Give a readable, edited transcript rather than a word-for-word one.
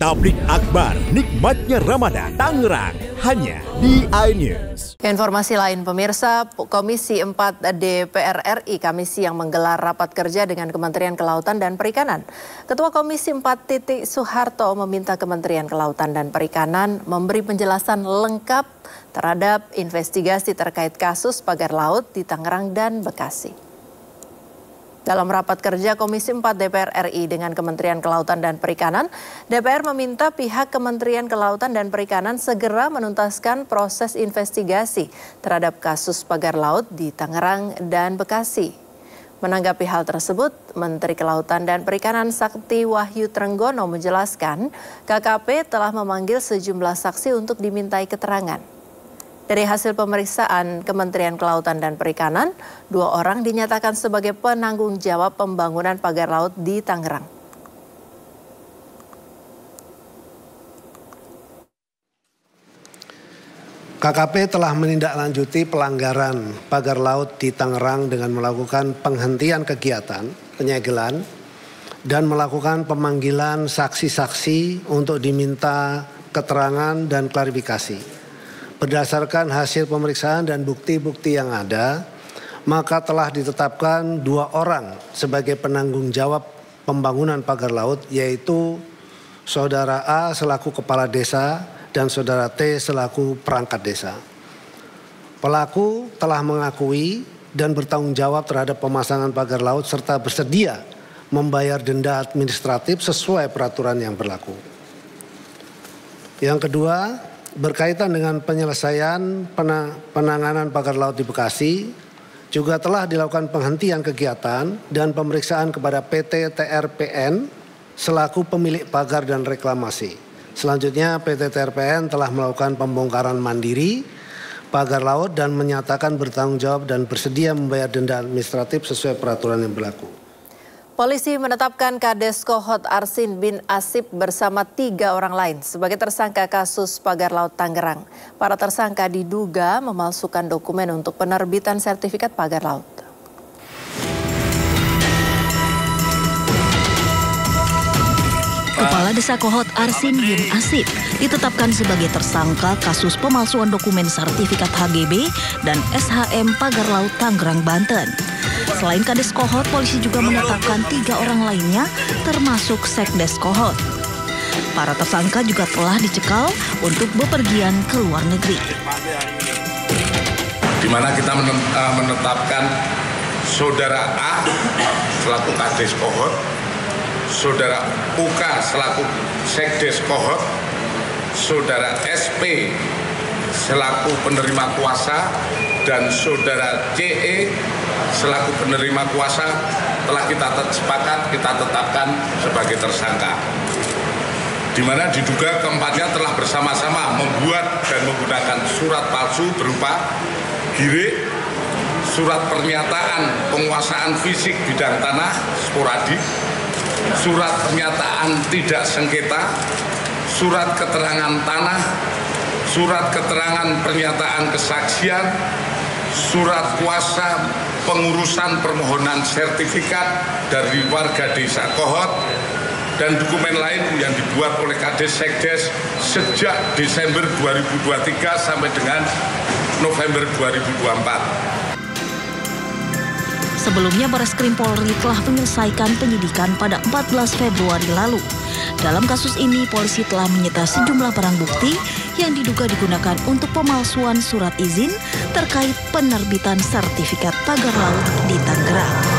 Tablik Akbar, nikmatnya Ramadan, Tangerang, hanya di iNews. Informasi lain pemirsa, Komisi 4 DPR RI Kamis siang menggelar rapat kerja dengan Kementerian Kelautan dan Perikanan. Ketua Komisi 4 Titik Soeharto meminta Kementerian Kelautan dan Perikanan memberi penjelasan lengkap terhadap investigasi terkait kasus pagar laut di Tangerang dan Bekasi. Dalam rapat kerja Komisi 4 DPR RI dengan Kementerian Kelautan dan Perikanan, DPR meminta pihak Kementerian Kelautan dan Perikanan segera menuntaskan proses investigasi terhadap kasus pagar laut di Tangerang dan Bekasi. Menanggapi hal tersebut, Menteri Kelautan dan Perikanan Sakti Wahyu Trenggono menjelaskan, KKP telah memanggil sejumlah saksi untuk dimintai keterangan. Dari hasil pemeriksaan Kementerian Kelautan dan Perikanan, 2 orang dinyatakan sebagai penanggung jawab pembangunan pagar laut di Tangerang. KKP telah menindaklanjuti pelanggaran pagar laut di Tangerang dengan melakukan penghentian kegiatan penyegelan dan melakukan pemanggilan saksi-saksi untuk diminta keterangan dan klarifikasi. Berdasarkan hasil pemeriksaan dan bukti-bukti yang ada, maka telah ditetapkan 2 orang sebagai penanggung jawab pembangunan pagar laut, yaitu Saudara A selaku Kepala Desa dan Saudara T selaku perangkat desa. Pelaku telah mengakui dan bertanggung jawab terhadap pemasangan pagar laut serta bersedia membayar denda administratif sesuai peraturan yang berlaku. Yang kedua, berkaitan dengan penyelesaian penanganan pagar laut di Bekasi, juga telah dilakukan penghentian kegiatan dan pemeriksaan kepada PT TRPN selaku pemilik pagar dan reklamasi. Selanjutnya PT TRPN telah melakukan pembongkaran mandiri pagar laut dan menyatakan bertanggung jawab dan bersedia membayar denda administratif sesuai peraturan yang berlaku. Polisi menetapkan Kades Kohot Arsin bin Asip bersama 3 orang lain sebagai tersangka kasus pagar laut Tangerang. Para tersangka diduga memalsukan dokumen untuk penerbitan sertifikat pagar laut. Kepala Desa Kohot Arsin bin Asip ditetapkan sebagai tersangka kasus pemalsuan dokumen sertifikat HGB dan SHM pagar laut Tangerang, Banten. Selain Kades Kohot, polisi juga menetapkan 3 orang lainnya termasuk Sekdes Kohot. Para tersangka juga telah dicekal untuk bepergian ke luar negeri. Di mana kita menetapkan Saudara A selaku Kades Kohot, Saudara UK selaku Sekdes Kohot, Saudara SP selaku penerima kuasa, dan Saudara CE selaku penerima kuasa telah kita tetapkan sebagai tersangka. Di mana diduga keempatnya telah bersama-sama membuat dan menggunakan surat palsu berupa GIRIK, surat pernyataan penguasaan fisik bidang tanah sporadik, surat pernyataan tidak sengketa, surat keterangan tanah, surat keterangan pernyataan kesaksian, surat kuasa pengurusan permohonan sertifikat dari warga desa Kohot, dan dokumen lain yang dibuat oleh Kades Sekdes sejak Desember 2023 sampai dengan November 2024. Sebelumnya Bareskrim Polri telah menyelesaikan penyidikan pada 14 Februari lalu. Dalam kasus ini, polisi telah menyita sejumlah barang bukti yang diduga digunakan untuk pemalsuan surat izin terkait penerbitan sertifikat pagar laut di Tangerang.